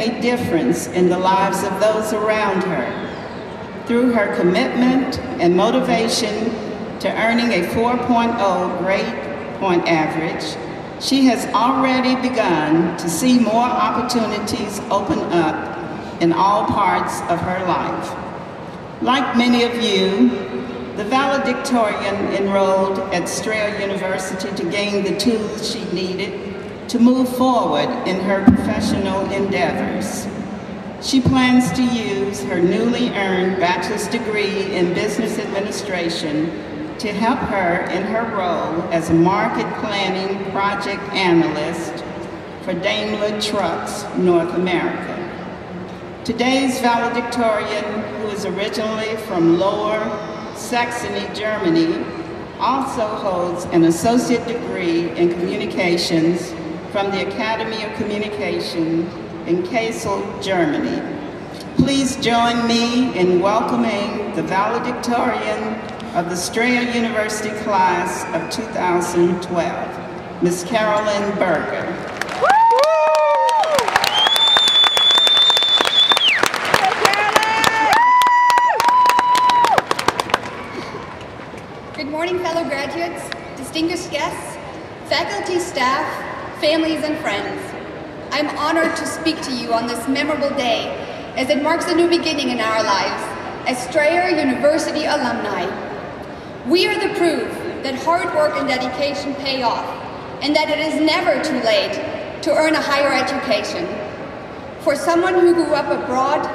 a difference in the lives of those around her through her commitment and motivation to earning a 4.0 grade point average. She has already begun to see more opportunities open up in all parts of her life. Like many of you, the valedictorian enrolled at Strayer University to gain the tools she needed to move forward in her professional endeavors. She plans to use her newly earned bachelor's degree in business administration to help her in her role as a market planning project analyst for Daimler Trucks North America. Today's valedictorian, who is originally from Lower Saxony, Germany, also holds an associate degree in communications from the Academy of Communication in Kassel, Germany. Please join me in welcoming the valedictorian of the Strayer University class of 2012, Ms. Carolin Berger. Good morning, fellow graduates, distinguished guests, faculty, staff, families, and friends. I'm honored to speak to you on this memorable day as it marks a new beginning in our lives as Strayer University alumni. We are the proof that hard work and dedication pay off and that it is never too late to earn a higher education. For someone who grew up abroad,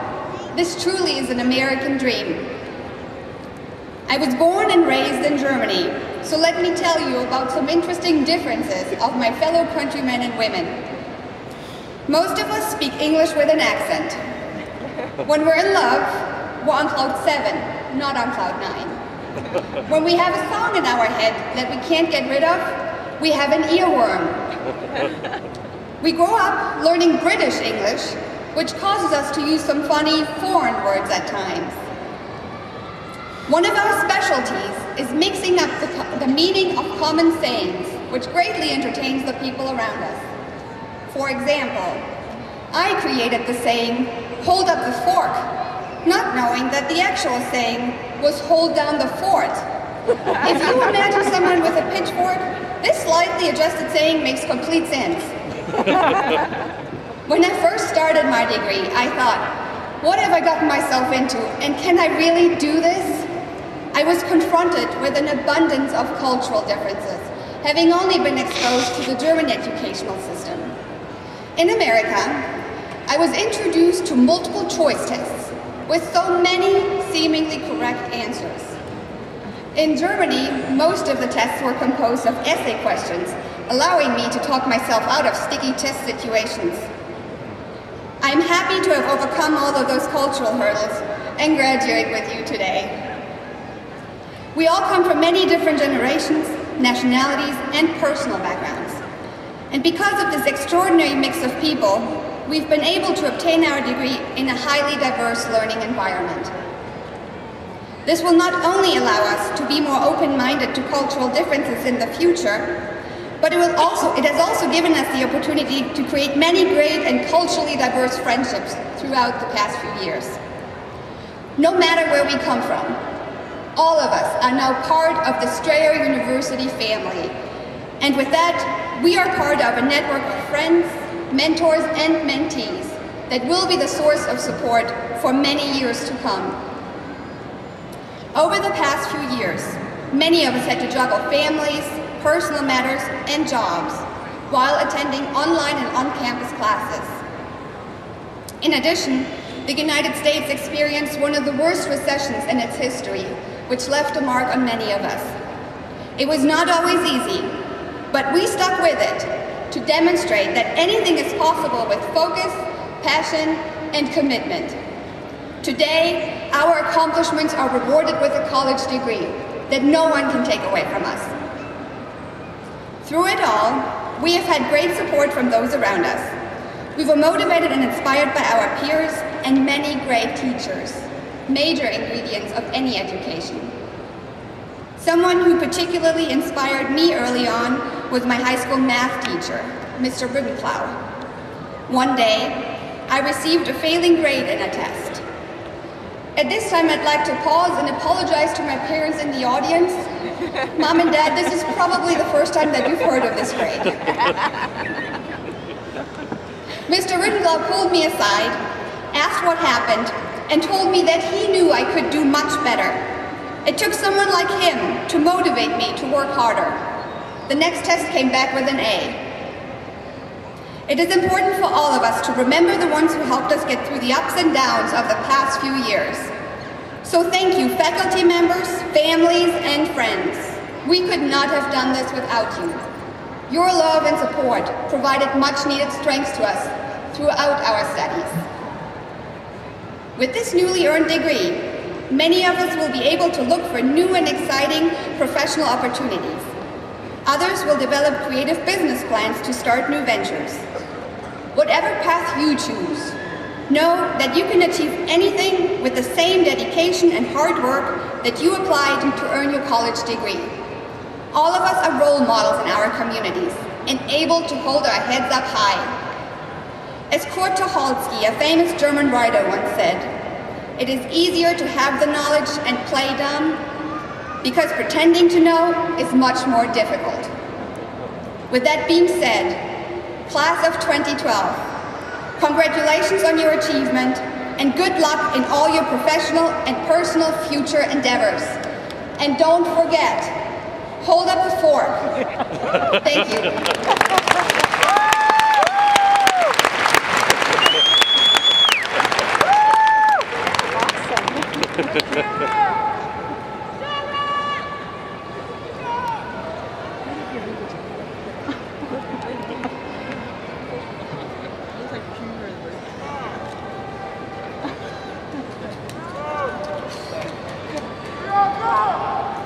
this truly is an American dream. I was born and raised in Germany, so let me tell you about some interesting differences of my fellow countrymen and women. Most of us speak English with an accent. When we're in love, we're on cloud 7, not on cloud 9. When we have a song in our head that we can't get rid of, we have an earworm. We grow up learning British English, which causes us to use some funny foreign words at times. One of our specialties is mixing up the meaning of common sayings, which greatly entertains the people around us. For example, I created the saying, "Hold up the fork," not knowing that the actual saying was "hold down the fort." If you imagine someone with a pitchfork, this slightly adjusted saying makes complete sense. When I first started my degree, I thought, what have I gotten myself into, and can I really do this? I was confronted with an abundance of cultural differences, having only been exposed to the German educational system. In America, I was introduced to multiple choice tests with so many seemingly correct answers. In Germany, most of the tests were composed of essay questions, allowing me to talk myself out of sticky test situations. I'm happy to have overcome all of those cultural hurdles and graduate with you today. We all come from many different generations, nationalities, and personal backgrounds. And because of this extraordinary mix of people, we've been able to obtain our degree in a highly diverse learning environment. This will not only allow us to be more open-minded to cultural differences in the future, but it has also given us the opportunity to create many great and culturally diverse friendships throughout the past few years. No matter where we come from, all of us are now part of the Strayer University family. And with that, we are part of a network of friends, mentors, and mentees that will be the source of support for many years to come. Over the past few years, many of us had to juggle families, personal matters, and jobs while attending online and on-campus classes. In addition, the United States experienced one of the worst recessions in its history, which left a mark on many of us. It was not always easy, but we stuck with it to demonstrate that anything is possible with focus, passion, and commitment. Today, our accomplishments are rewarded with a college degree that no one can take away from us. Through it all, we have had great support from those around us. We were motivated and inspired by our peers and many great teachers, major ingredients of any education. Someone who particularly inspired me early on was my high school math teacher, Mr. Ribbenplau. One day, I received a failing grade in a test. At this time, I'd like to pause and apologize to my parents in the audience. Mom and Dad, this is probably the first time that you've heard of this grade. Mr. Rittenglaub pulled me aside, asked what happened, and told me that he knew I could do much better. It took someone like him to motivate me to work harder. The next test came back with an A. It is important for all of us to remember the ones who helped us get through the ups and downs of the past few years. So thank you, faculty members, families, and friends. We could not have done this without you. Your love and support provided much needed strength to us throughout our studies. With this newly earned degree, many of us will be able to look for new and exciting professional opportunities. Others will develop creative business plans to start new ventures. Whatever path you choose, know that you can achieve anything with the same dedication and hard work that you applied to earn your college degree. All of us are role models in our communities and able to hold our heads up high. As Kurt Tucholsky, a famous German writer, once said, "It is easier to have the knowledge and play dumb because pretending to know is much more difficult." With that being said, Class of 2012, congratulations on your achievement and good luck in all your professional and personal future endeavors. And don't forget, hold up the fork. Thank you.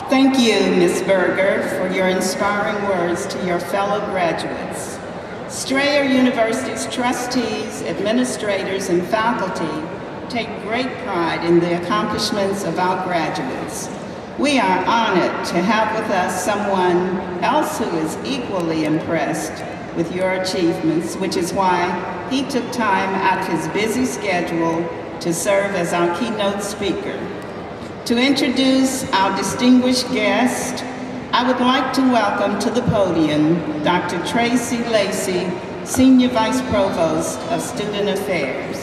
Thank you, Ms. Berger, for your inspiring words to your fellow graduates. Strayer University's trustees, administrators, and faculty take great pride in the accomplishments of our graduates. We are honored to have with us someone else who is equally impressed with your achievements, which is why he took time out of his busy schedule to serve as our keynote speaker. To introduce our distinguished guest, I would like to welcome to the podium Dr. Tracy Lacey, Senior Vice Provost of Student Affairs.